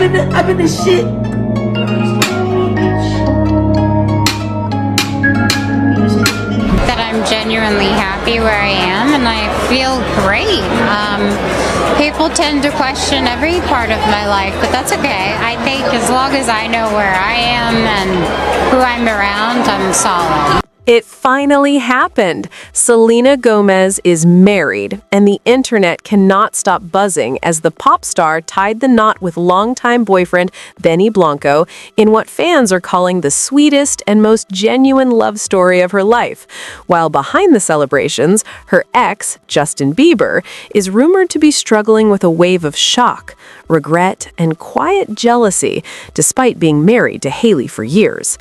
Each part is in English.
I've been the shit. That I'm genuinely happy where I am and I feel great. People tend to question every part of my life, but that's okay. I think as long as I know where I am and who I'm around, I'm solid. It finally happened. Selena Gomez is married, and the internet cannot stop buzzing as the pop star tied the knot with longtime boyfriend Benny Blanco in what fans are calling the sweetest and most genuine love story of her life. While behind the celebrations, her ex, Justin Bieber, is rumored to be struggling with a wave of shock, regret, and quiet jealousy, despite being married to Hailey for years.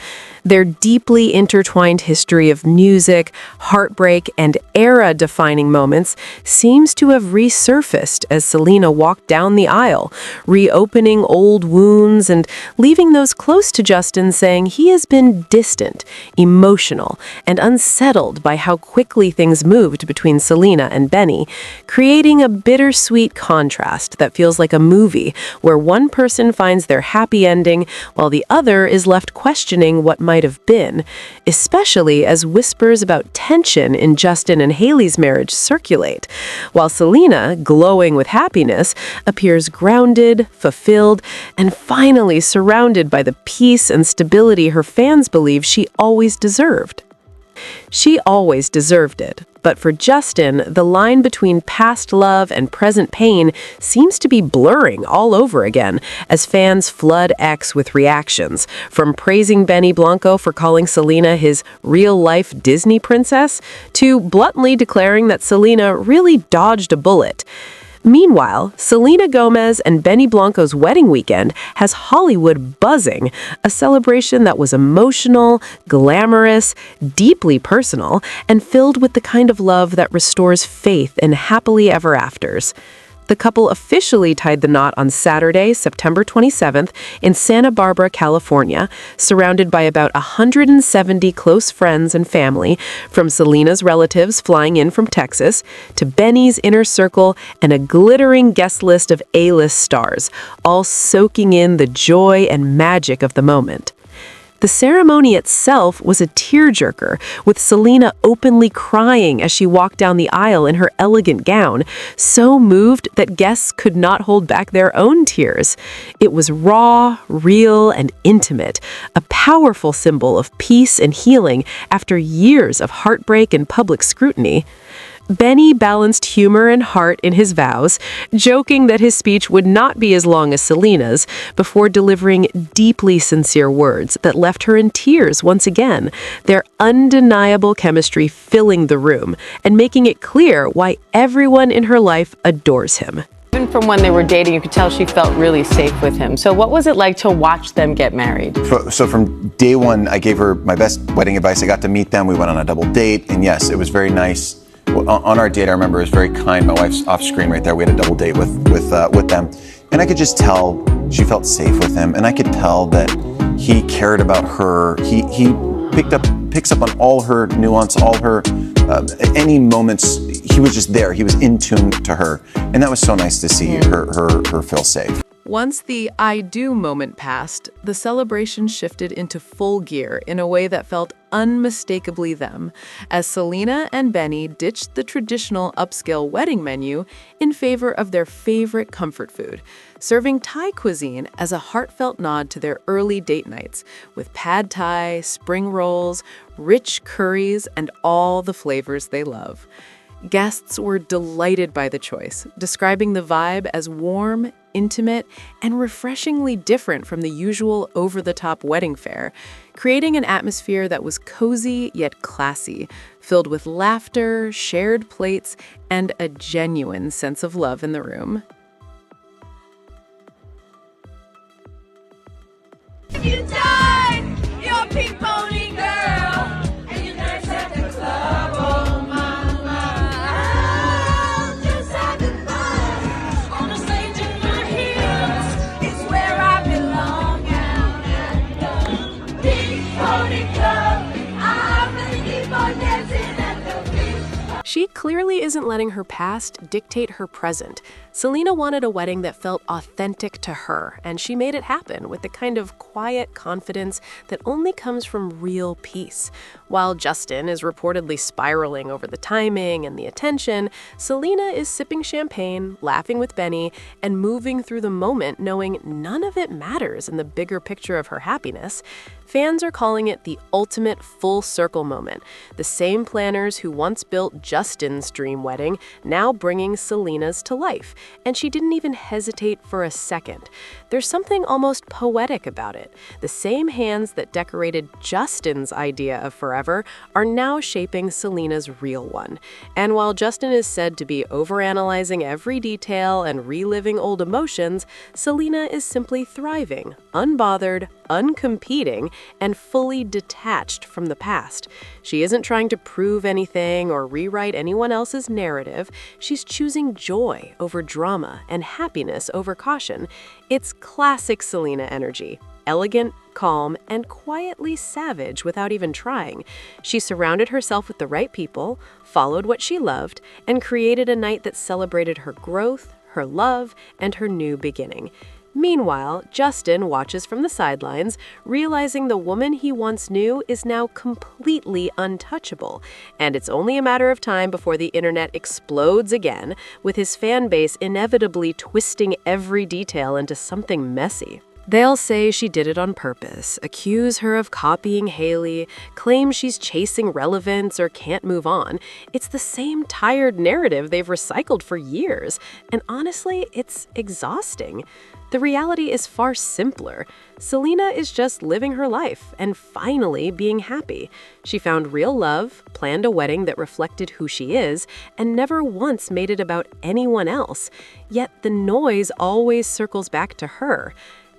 Their deeply intertwined history of music, heartbreak, and era-defining moments seems to have resurfaced as Selena walked down the aisle, reopening old wounds and leaving those close to Justin saying he has been distant, emotional, and unsettled by how quickly things moved between Selena and Benny, creating a bittersweet contrast that feels like a movie where one person finds their happy ending while the other is left questioning what might have been, especially as whispers about tension in Justin and Hailey's marriage circulate, while Selena, glowing with happiness, appears grounded, fulfilled, and finally surrounded by the peace and stability her fans believe she always deserved. She always deserved it, but for Justin, the line between past love and present pain seems to be blurring all over again as fans flood X with reactions, from praising Benny Blanco for calling Selena his real-life Disney princess to bluntly declaring that Selena really dodged a bullet. Meanwhile, Selena Gomez and Benny Blanco's wedding weekend has Hollywood buzzing, a celebration that was emotional, glamorous, deeply personal, and filled with the kind of love that restores faith in happily ever afters. The couple officially tied the knot on Saturday, September 27th, in Santa Barbara, California, surrounded by about 170 close friends and family, from Selena's relatives flying in from Texas to Benny's inner circle and a glittering guest list of A-list stars, all soaking in the joy and magic of the moment. The ceremony itself was a tearjerker, with Selena openly crying as she walked down the aisle in her elegant gown, so moved that guests could not hold back their own tears. It was raw, real, and intimate, a powerful symbol of peace and healing after years of heartbreak and public scrutiny. Benny balanced humor and heart in his vows, joking that his speech would not be as long as Selena's, before delivering deeply sincere words that left her in tears once again, their undeniable chemistry filling the room and making it clear why everyone in her life adores him. Even from when they were dating, you could tell she felt really safe with him. So what was it like to watch them get married? So from day one, I gave her my best wedding advice. I got to meet them. We went on a double date. And yes, it was very nice. On our date, I remember it was very kind. My wife's off screen right there. We had a double date with them. And I could just tell she felt safe with him. And I could tell that he cared about her. He picks up on all her nuance, all her, any moments. He was just there. He was in tune to her. And that was so nice to see her feel safe. Once the I do moment passed, the celebration shifted into full gear in a way that felt unmistakably them, as Selena and Benny ditched the traditional upscale wedding menu in favor of their favorite comfort food, serving Thai cuisine as a heartfelt nod to their early date nights, with pad thai, spring rolls, rich curries, and all the flavors they love. Guests were delighted by the choice, describing the vibe as warm, intimate, and refreshingly different from the usual over-the-top wedding fare, creating an atmosphere that was cozy yet classy, filled with laughter, shared plates, and a genuine sense of love in the room. You died, you're a pink pony girl, and you dance at the club, oh mama. I'm just having fun on the stage in my heels. It's where I belong out at the pink pony club. I really keep on dancing at the pink. She clearly isn't letting her past dictate her present, Selena wanted a wedding that felt authentic to her, and she made it happen with the kind of quiet confidence that only comes from real peace. While Justin is reportedly spiraling over the timing and the attention, Selena is sipping champagne, laughing with Benny, and moving through the moment knowing none of it matters in the bigger picture of her happiness. Fans are calling it the ultimate full circle moment. The same planners who once built Justin's dream wedding now bringing Selena's to life, and she didn't even hesitate for a second. There's something almost poetic about it. The same hands that decorated Justin's idea of forever are now shaping Selena's real one. And while Justin is said to be overanalyzing every detail and reliving old emotions, Selena is simply thriving, unbothered, uncompeting, and fully detached from the past. She isn't trying to prove anything or rewrite anyone else's narrative. She's choosing joy over drama and happiness over caution. It's classic Selena energy. Elegant, calm, and quietly savage without even trying. She surrounded herself with the right people, followed what she loved, and created a night that celebrated her growth, her love, and her new beginning. Meanwhile, Justin watches from the sidelines, realizing the woman he once knew is now completely untouchable. And it's only a matter of time before the internet explodes again, with his fan base inevitably twisting every detail into something messy. They'll say she did it on purpose, accuse her of copying Hailey, claim she's chasing relevance or can't move on. It's the same tired narrative they've recycled for years, and honestly, it's exhausting. The reality is far simpler. Selena is just living her life and finally being happy. She found real love, planned a wedding that reflected who she is, and never once made it about anyone else. Yet the noise always circles back to her.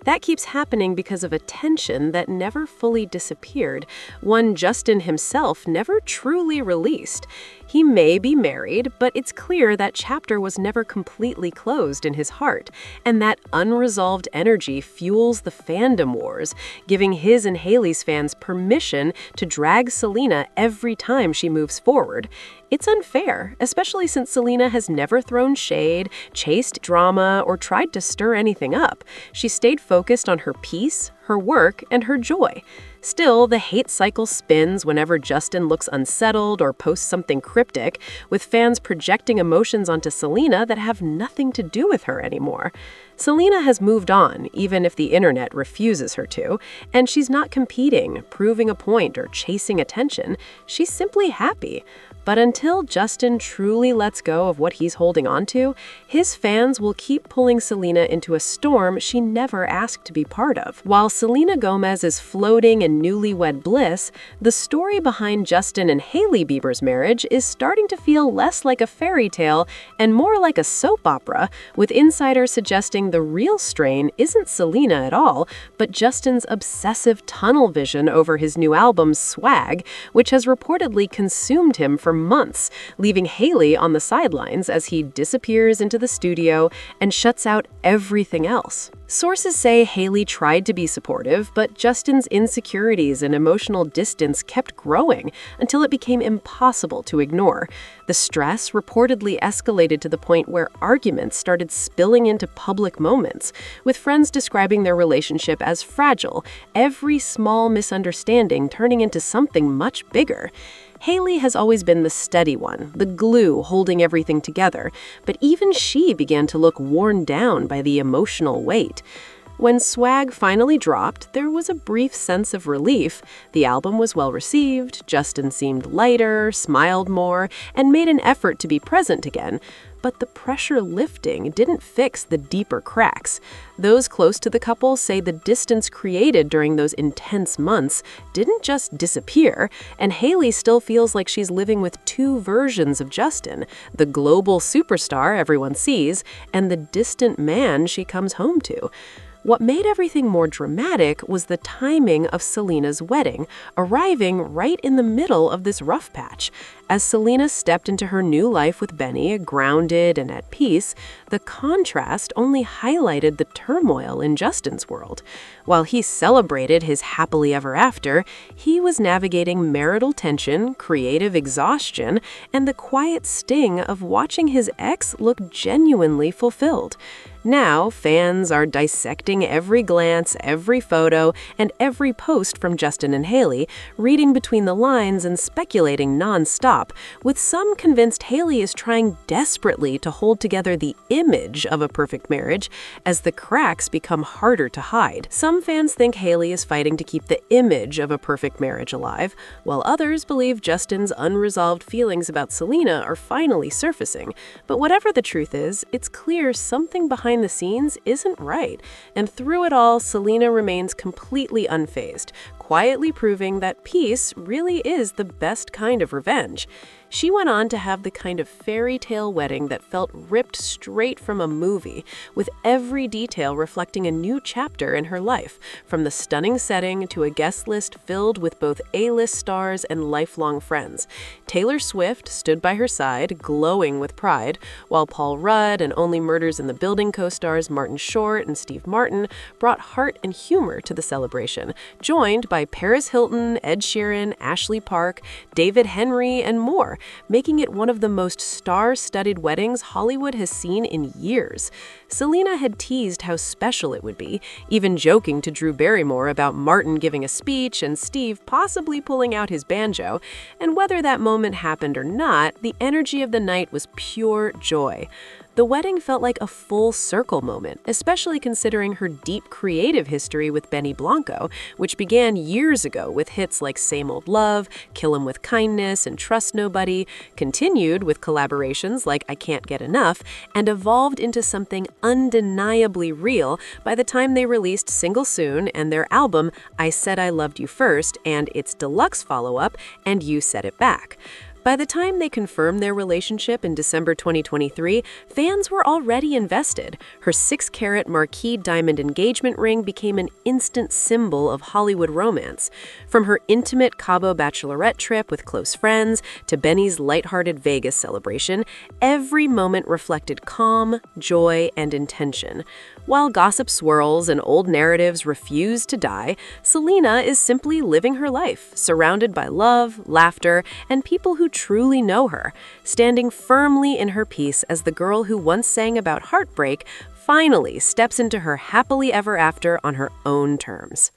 That keeps happening because of a tension that never fully disappeared, one Justin himself never truly released. He may be married, but it's clear that chapter was never completely closed in his heart, and that unresolved energy fuels the fandom wars, giving his and Hailey's fans permission to drag Selena every time she moves forward. It's unfair, especially since Selena has never thrown shade, chased drama, or tried to stir anything up. She stayed focused on her peace, her work, and her joy. Still, the hate cycle spins whenever Justin looks unsettled or posts something cryptic, with fans projecting emotions onto Selena that have nothing to do with her anymore. Selena has moved on, even if the internet refuses her to, and she's not competing, proving a point, or chasing attention. She's simply happy. But until Justin truly lets go of what he's holding on to, his fans will keep pulling Selena into a storm she never asked to be part of. While Selena Gomez is floating in newlywed bliss, the story behind Justin and Hailey Bieber's marriage is starting to feel less like a fairy tale and more like a soap opera, with insiders suggesting the real strain isn't Selena at all, but Justin's obsessive tunnel vision over his new album, Swag, which has reportedly consumed him for months, leaving Hailey on the sidelines as he disappears into the studio and shuts out everything else. Sources say Hailey tried to be supportive, but Justin's insecurities and emotional distance kept growing until it became impossible to ignore. The stress reportedly escalated to the point where arguments started spilling into public moments, with friends describing their relationship as fragile, every small misunderstanding turning into something much bigger. Hailey has always been the steady one, the glue holding everything together, but even she began to look worn down by the emotional weight. When Swag finally dropped, there was a brief sense of relief. The album was well received, Justin seemed lighter, smiled more, and made an effort to be present again. But the pressure lifting didn't fix the deeper cracks. Those close to the couple say the distance created during those intense months didn't just disappear, and Hailey still feels like she's living with two versions of Justin, the global superstar everyone sees, and the distant man she comes home to. What made everything more dramatic was the timing of Selena's wedding, arriving right in the middle of this rough patch. As Selena stepped into her new life with Benny, grounded and at peace, the contrast only highlighted the turmoil in Justin's world. While he celebrated his happily ever after, he was navigating marital tension, creative exhaustion, and the quiet sting of watching his ex look genuinely fulfilled. Now, fans are dissecting every glance, every photo, and every post from Justin and Hailey, reading between the lines and speculating nonstop, with some convinced Hailey is trying desperately to hold together the image of a perfect marriage as the cracks become harder to hide. Some fans think Hailey is fighting to keep the image of a perfect marriage alive, while others believe Justin's unresolved feelings about Selena are finally surfacing. But whatever the truth is, it's clear something behind the scenes isn't right, and through it all, Selena remains completely unfazed, quietly proving that peace really is the best kind of revenge. She went on to have the kind of fairy tale wedding that felt ripped straight from a movie, with every detail reflecting a new chapter in her life, from the stunning setting to a guest list filled with both A-list stars and lifelong friends. Taylor Swift stood by her side, glowing with pride, while Paul Rudd and Only Murders in the Building co-stars Martin Short and Steve Martin brought heart and humor to the celebration, joined by Paris Hilton, Ed Sheeran, Ashley Park, David Henry, and more, making it one of the most star-studded weddings Hollywood has seen in years. Selena had teased how special it would be, even joking to Drew Barrymore about Martin giving a speech and Steve possibly pulling out his banjo, and whether that moment happened or not, the energy of the night was pure joy. The wedding felt like a full circle moment, especially considering her deep creative history with Benny Blanco, which began years ago with hits like Same Old Love, Kill 'Em With Kindness, and Trust Nobody, continued with collaborations like I Can't Get Enough, and evolved into something undeniably real by the time they released Single Soon and their album I Said I Loved You First and its deluxe follow-up And You Said It Back. By the time they confirmed their relationship in December 2023, fans were already invested. Her 6-carat marquise diamond engagement ring became an instant symbol of Hollywood romance. From her intimate Cabo bachelorette trip with close friends to Benny's lighthearted Vegas celebration, every moment reflected calm, joy, and intention. While gossip swirls and old narratives refuse to die, Selena is simply living her life, surrounded by love, laughter, and people who truly know her, standing firmly in her peace as the girl who once sang about heartbreak finally steps into her happily ever after on her own terms.